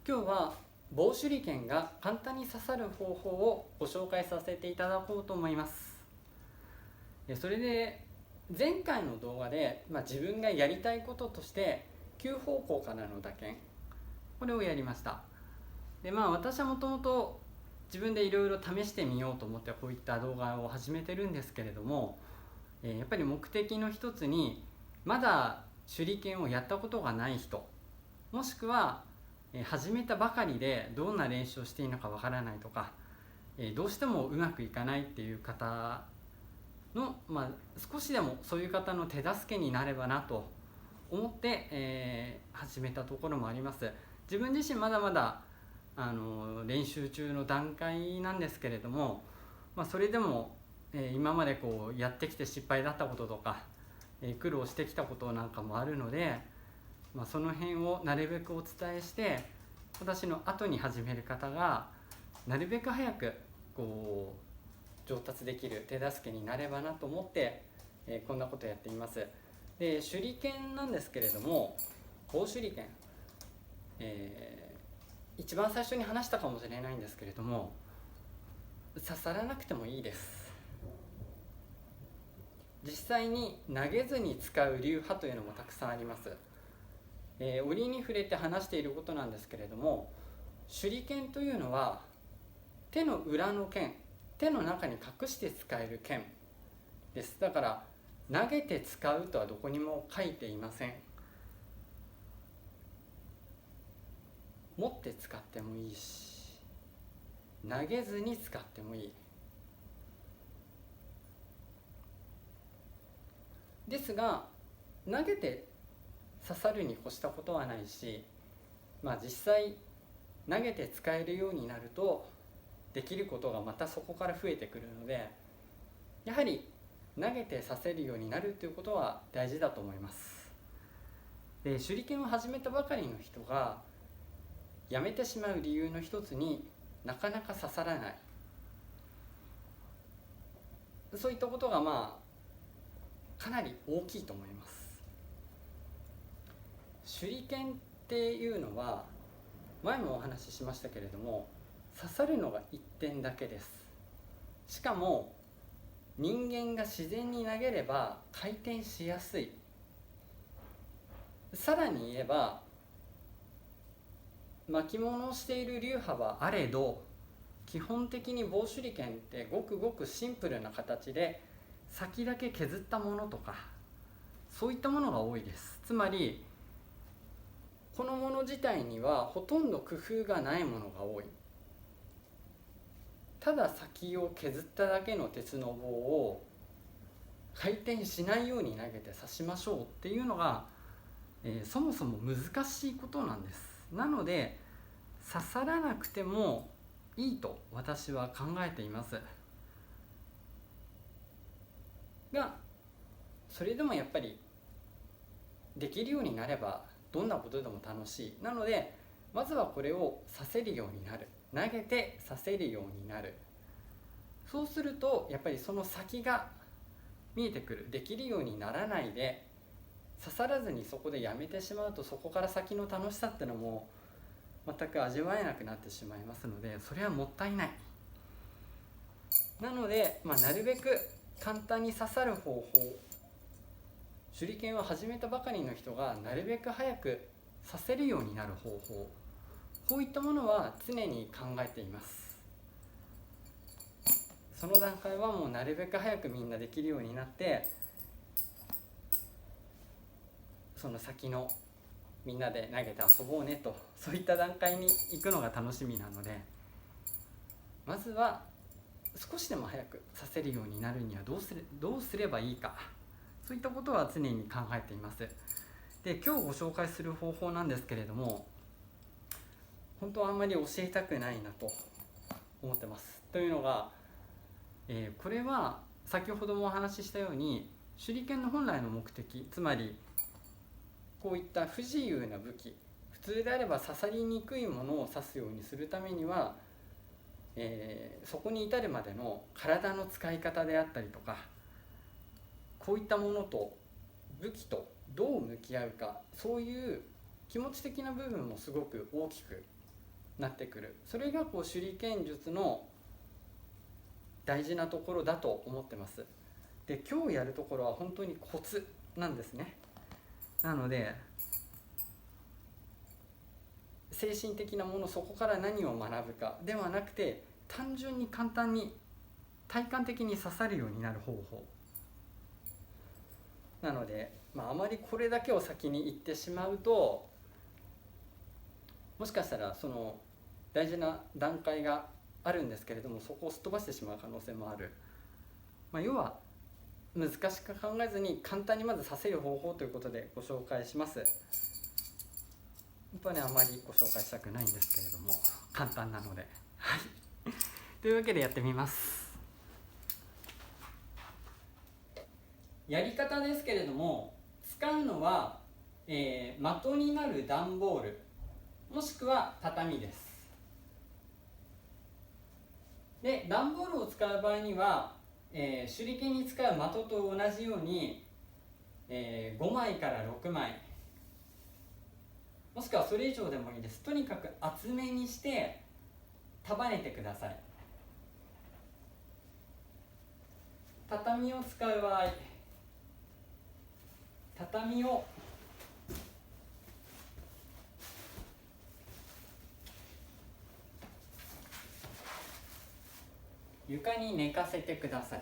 今日は棒手裏剣が簡単に刺さる方法をご紹介させていただこうと思います。それで前回の動画で、自分がやりたいこととして9方向からの打剣、これをやりました。で私はもともと自分でいろいろ試してみようと思ってこういった動画を始めてるんですけれども、やっぱり目的の一つにまだ手裏剣をやったことがない人、もしくは始めたばかりでどんな練習をしていいのかわからないとか、どうしてもうまくいかないっていう方の、少しでもそういう方の手助けになればなと思って、始めたところもあります。自分自身まだまだ練習中の段階なんですけれども、それでも、今までこうやってきて失敗だったこととか、苦労してきたことなんかもあるので、その辺をなるべくお伝えして、私の後に始める方がなるべく早くこう上達できる手助けになればなと思って、こんなことをやっています。で、手裏剣なんですけれども、棒手裏剣、一番最初に話したかもしれないんですけれども、刺さらなくてもいいです。実際に投げずに使う流派というのもたくさんあります。折に触れて話していることなんですけれども、手裏剣というのは手の裏の剣、手の中に隠して使える剣です。だから投げて使うとはどこにも書いていません。持って使ってもいいし、投げずに使ってもいいですが、投げて刺さるに越したことはないし、実際投げて使えるようになるとできることがまたそこから増えてくるので、やはり投げて刺せるようになるということは大事だと思います。で、手裏剣を始めたばかりの人がやめてしまう理由の一つに、なかなか刺さらない、そういったことがかなり大きいと思います。手裏剣っていうのは前もお話ししましたけれども、刺さるのが一点だけです。しかも人間が自然に投げれば回転しやすい。さらに言えば、巻物をしている流派はあれど、基本的に棒手裏剣ってごくごくシンプルな形で先だけ削ったものとか、そういったものが多いです。つまりこのもの自体にはほとんど工夫がないものが多い。ただ先を削っただけの鉄の棒を回転しないように投げて刺しましょうっていうのが、そもそも難しいことなんです。なので刺さらなくてもいいと私は考えていますが、それでもやっぱりできるようになればどんなことでも楽しい。なのでまずはこれを刺せるようになる、投げて刺せるようになる。そうするとやっぱりその先が見えてくる。できるようにならないで刺さらずにそこでやめてしまうと、そこから先の楽しさってのも全く味わえなくなってしまいますので、それはもったいない。なので、なるべく簡単に刺さる方法、手裏剣を始めたばかりの人がなるべく早く刺せるようになる方法、こういったものは常に考えています。その段階はもうなるべく早くみんなできるようになって、その先のみんなで投げて遊ぼうねと、そういった段階に行くのが楽しみなので、まずは少しでも早く刺せるようになるにはどうすればいいか、そういったことは常に考えています。で、今日ご紹介する方法なんですけれども、本当はあんまり教えたくないなと思ってます。というのが、これは先ほどもお話ししたように手裏剣の本来の目的、つまりこういった不自由な武器、普通であれば刺さりにくいものを刺すようにするためには、そこに至るまでの体の使い方であったりとか、こういったものと武器とどう向き合うか、そういう気持ち的な部分もすごく大きくなってくる。それが手裏剣術の大事なところだと思ってます。で、今日やるところは本当にコツなんですね。なので精神的なもの、そこから何を学ぶかではなくて、単純に簡単に体感的に刺さるようになる方法なので、あまりこれだけを先に言ってしまうと、もしかしたらその大事な段階があるんですけれども、そこをすっ飛ばしてしまう可能性もある。要は難しく考えずに簡単にまずさせる方法ということでご紹介します。本当はね、あまりご紹介したくないんですけれども、簡単なので、はいというわけでやってみます。やり方ですけれども、使うのは、的になる段ボールもしくは畳です。で、段ボールを使う場合には、手裏剣に使う的と同じように、5枚から6枚もしくはそれ以上でもいいです。とにかく厚めにして束ねてください。畳を使う場合、畳を床に寝かせてください。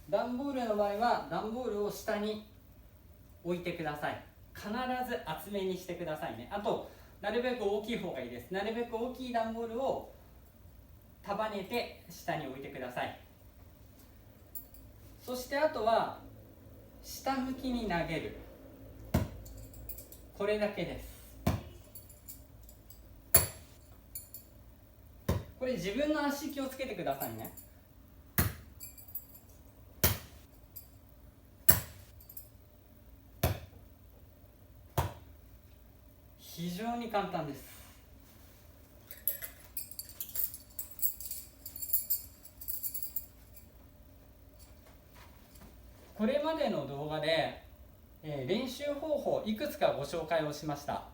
段ボールの場合は段ボールを下に置いてください。必ず厚めにしてくださいね。あとなるべく大きい方がいいです。なるべく大きい段ボールを束ねて下に置いてください。そしてあとは下向きに投げる、これだけです。これ自分の足気をつけてくださいね。非常に簡単です。これまでの動画で、練習方法いくつかご紹介をしました。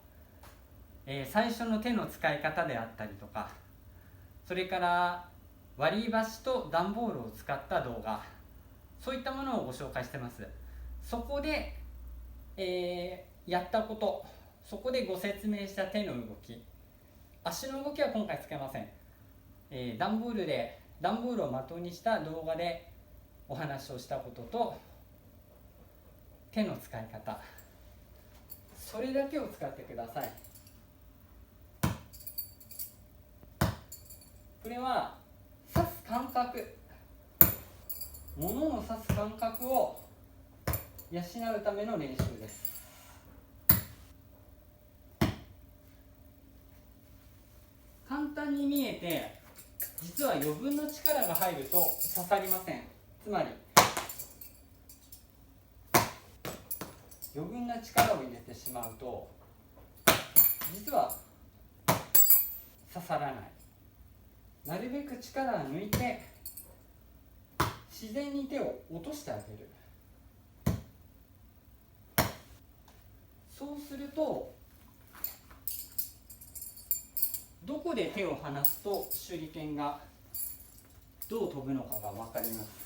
最初の手の使い方であったりとか、それから割り箸と段ボールを使った動画、そういったものをご紹介してます。そこで、やったこと、そこでご説明した手の動き、足の動きは今回つけません。段ボールを的にした動画でお話をしたことと、手の使い方、それだけを使ってください。これは刺す感覚、物を刺す感覚を養うための練習です。簡単に見えて、実は余分な力が入ると刺さりません。つまり余分な力を入れてしまうと実は刺さらない。なるべく力を抜いて自然に手を落としてあげる。そうするとどこで手を離すと手裏剣がどう飛ぶのかが分かります。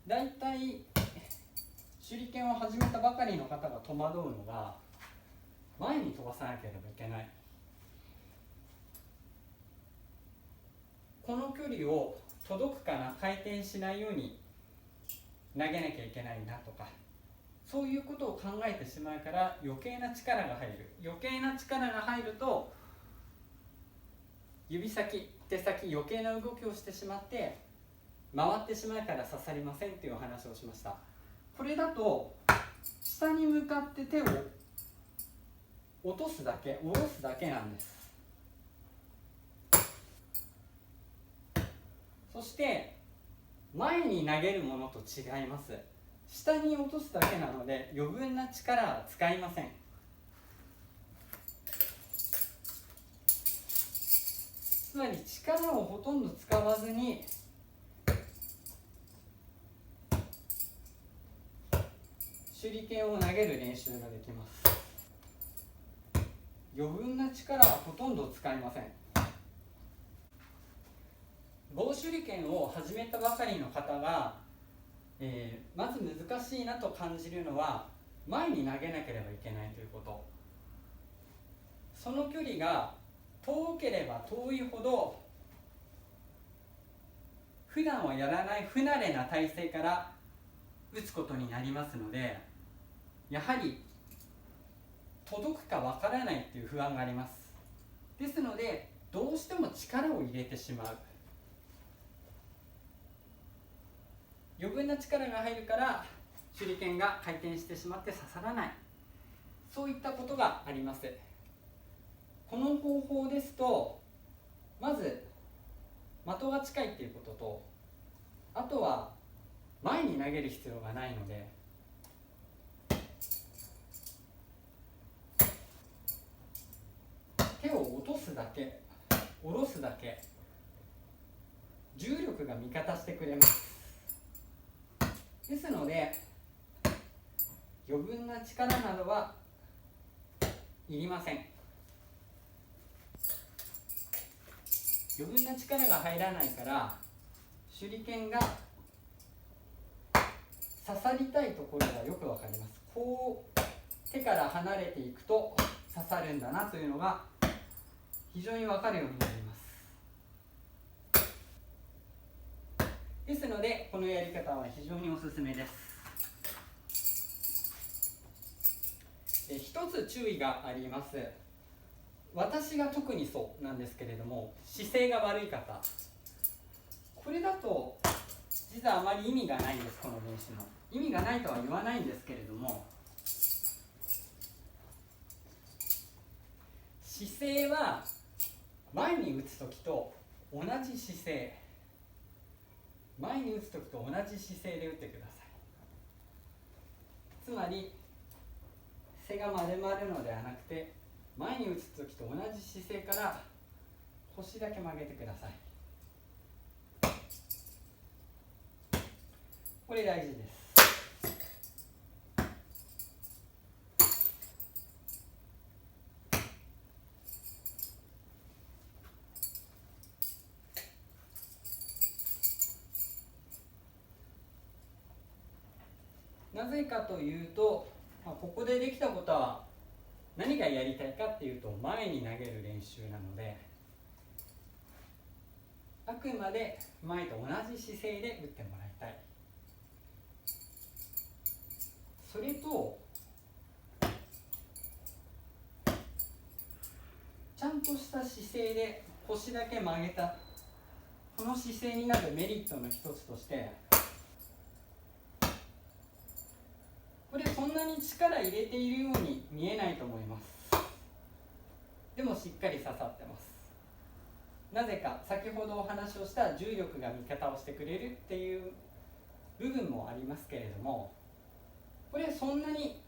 だいたい手裏剣を始めたばかりの方が戸惑うのが、前に飛ばさなければいけない、この距離を届くかな、回転しないように投げなきゃいけないなとか、そういうことを考えてしまうから余計な力が入る。余計な力が入ると指先、手先、余計な動きをしてしまって回ってしまうから刺さりませんっていうお話をしました。これだと下に向かって手を落とすだけ、下ろすだけなんです。そして前に投げるものと違います。下に落とすだけなので余分な力は使いません。つまり力をほとんど使わずに手裏剣を投げる練習ができます。余分な力はほとんど使いません。棒手裏剣を始めたばかりの方が、まず難しいなと感じるのは前に投げなければいけないということ。その距離が遠ければ遠いほど普段はやらない不慣れな体勢から打つことになりますので、やはり届くかわからないっていう不安があります。ですのでどうしても力を入れてしまう、余分な力が入るから手裏剣が回転してしまって刺さらない、そういったことがあります。この方法ですと、まず的が近いっていうことと、あとは前に投げる必要がないので、手を落とすだけ、下ろすだけ、重力が味方してくれます。ですので余分な力などはいりません。余分な力が入らないから手裏剣が刺さりたいところがよくわかります。こう手から離れていくと刺さるんだなというのが非常にわかるようになります。ですのでこのやり方は非常におすすめです。一つ注意があります。私が特にそうなんですけれども、姿勢が悪い方、これだと実はあまり意味がないんです。この練習の意味がないとは言わないんですけれども、姿勢は前に打つ時と同じ姿勢、前に打つ時と同じ姿勢で打ってください。つまり背が丸まるのではなくて、前に打つ時と同じ姿勢から腰だけ曲げてください。これ大事です。なぜかというと、ここでできたことは何がやりたいかっていうと、前に投げる練習なので、あくまで前と同じ姿勢で打ってもらいたい。それとちゃんとした姿勢で腰だけ曲げた、この姿勢になるメリットの一つとして、これそんなに力入れているように見えないと思います。でもしっかり刺さってます。なぜか、先ほどお話をした重力が味方をしてくれるっていう部分もありますけれども、これそんなに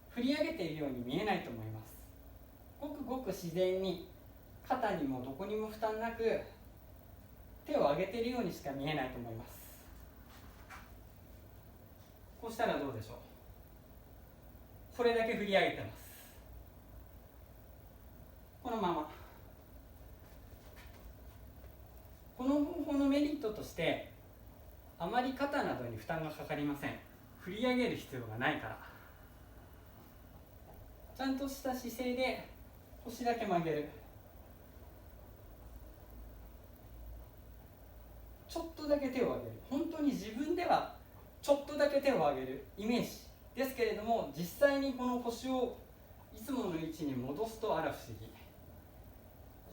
振り上げているように見えないと思います。ごくごく自然に、肩にもどこにも負担なく手を上げているようにしか見えないと思います。こうしたらどうでしょう。これだけ振り上げてます。このまま。この方法のメリットとして、あまり肩などに負担がかかりません。振り上げる必要がないから。ちゃんとした姿勢で腰だけ曲げる。ちょっとだけ手を上げる。本当に自分ではちょっとだけ手を上げるイメージですけれども、実際にこの腰をいつもの位置に戻すとあら不思議。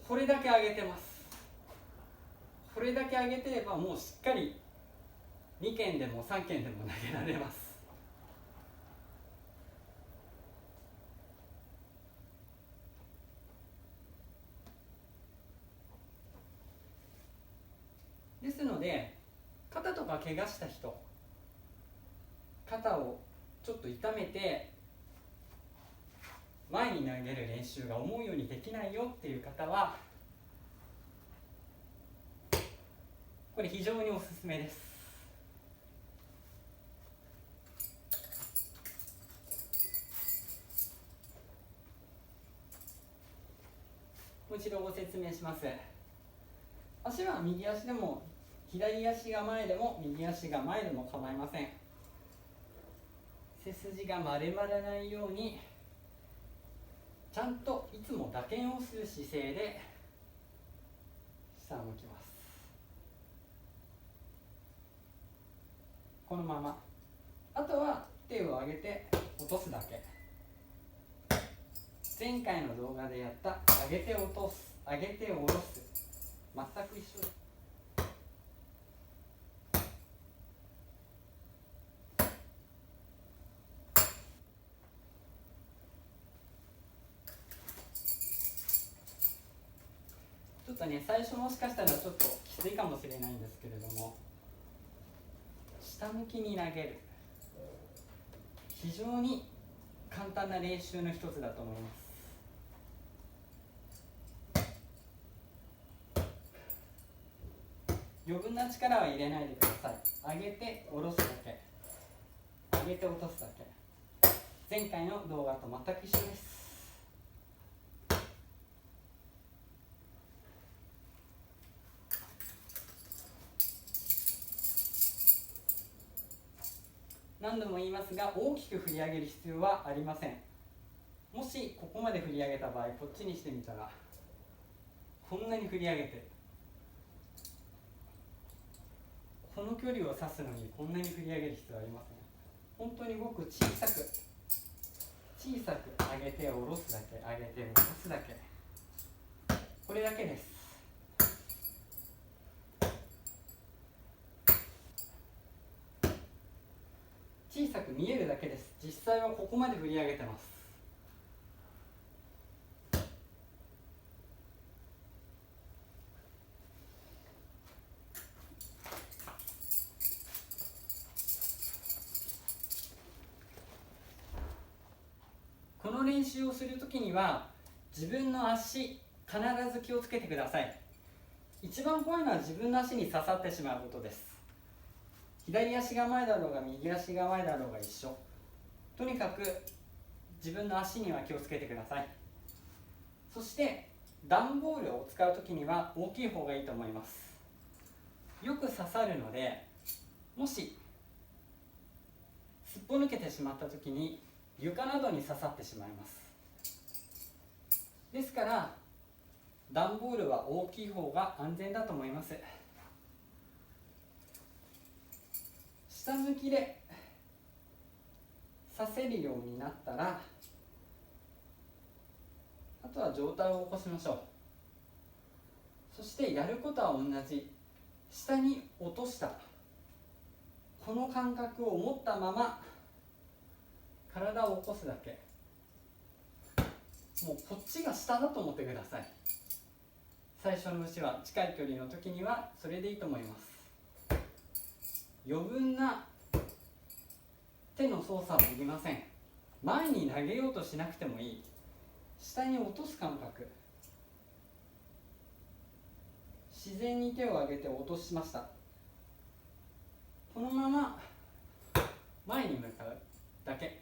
これだけ上げてます。これだけ上げてればもうしっかり2件でも3件でも投げられます。ですので、肩とか怪我した人、肩をちょっと痛めて前に投げる練習が思うようにできないよっていう方は、これ非常におすすめです。説明します。足は右足でも左足が前でも右足が前でも構いません。背筋が丸まらないようにちゃんといつも打鍵をする姿勢で下を向きます。このまま。あとは手を上げて落とすだけ。前回の動画でやった上げて落とす、上げて下ろす、全く一緒です。ちょっとね、最初もしかしたらちょっときついかもしれないんですけれども、下向きに投げる、非常に簡単な練習の一つだと思います。余分な力は入れないでください。上げて下ろすだけ、上げて落とすだけ。前回の動画と全く一緒です。何度も言いますが、大きく振り上げる必要はありません。もしここまで振り上げた場合、こっちにしてみたらこんなに振り上げてる。この距離を指すのにこんなに振り上げる必要はありません。本当にごく小さく上げて下ろすだけ、上げて下ろすだけ、これだけです。小さく見えるだけです。実際はここまで振り上げてます。この練習をするときには自分の足必ず気をつけてください。一番怖いのは自分の足に刺さってしまうことです。左足が前だろうが右足が前だろうが一緒。とにかく自分の足には気をつけてください。そして段ボールを使うときには大きい方がいいと思います。よく刺さるので、もしすっぽ抜けてしまったときに床などに刺さってしまいます。ですから段ボールは大きい方が安全だと思います。下向きで刺せるようになったら、あとは上体を起こしましょう。そしてやることは同じ。下に落としたこの感覚を持ったまま体を起こすだけ。もうこっちが下だと思ってください。最初のうちは、近い距離の時にはそれでいいと思います。余分な手の操作はいりません。前に投げようとしなくてもいい。下に落とす感覚。自然に手を上げて落としました。このまま前に向かうだけ。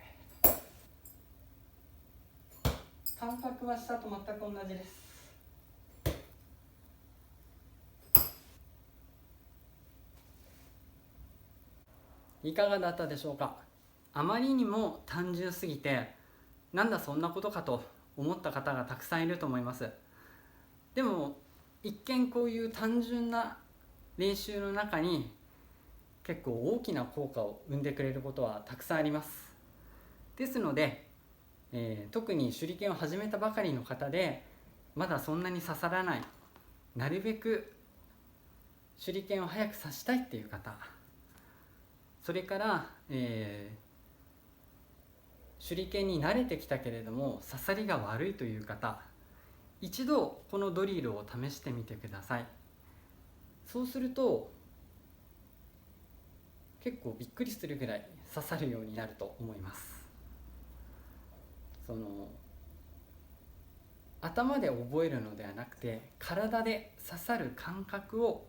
感覚は下と全く同じです。いかがだったでしょうか。あまりにも単純すぎて、なんだそんなことかと思った方がたくさんいると思います。でも一見こういう単純な練習の中に結構大きな効果を生んでくれることはたくさんあります。ですので、特に手裏剣を始めたばかりの方でまだそんなに刺さらない、なるべく手裏剣を早く刺したいっていう方、それから、手裏剣に慣れてきたけれども刺さりが悪いという方、一度このドリルを試してみてください。そうすると結構びっくりするぐらい刺さるようになると思います。頭で覚えるのではなくて、体で刺さる感覚を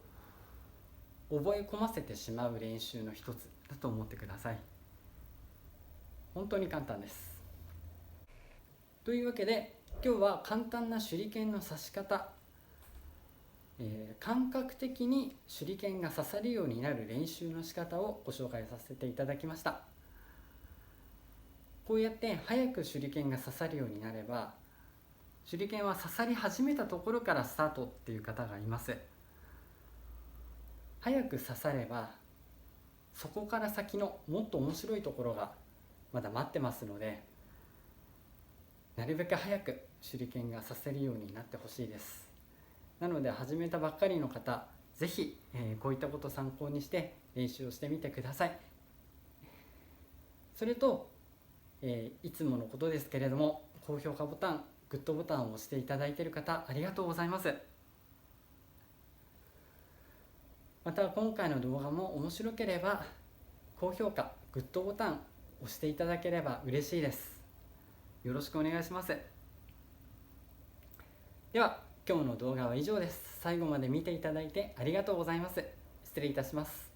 覚え込ませてしまう練習の一つだと思ってください。本当に簡単です。というわけで今日は簡単な手裏剣の刺し方、感覚的に手裏剣が刺さるようになる練習の仕方をご紹介させていただきました。こうやって早く手裏剣が刺さるようになれば、手裏剣は刺さり始めたところからスタートっていう方がいます。早く刺さればそこから先のもっと面白いところがまだ待ってますので、なるべく早く手裏剣が刺せるようになってほしいです。なので始めたばっかりの方、ぜひ、こういったことを参考にして練習をしてみてください。それと、いつものことですけれども、高評価ボタン、グッドボタンを押していただいている方、ありがとうございます。また今回の動画も面白ければ、高評価、グッドボタン押していただければ嬉しいです。よろしくお願いします。では今日の動画は以上です。最後まで見ていただいてありがとうございます。失礼いたします。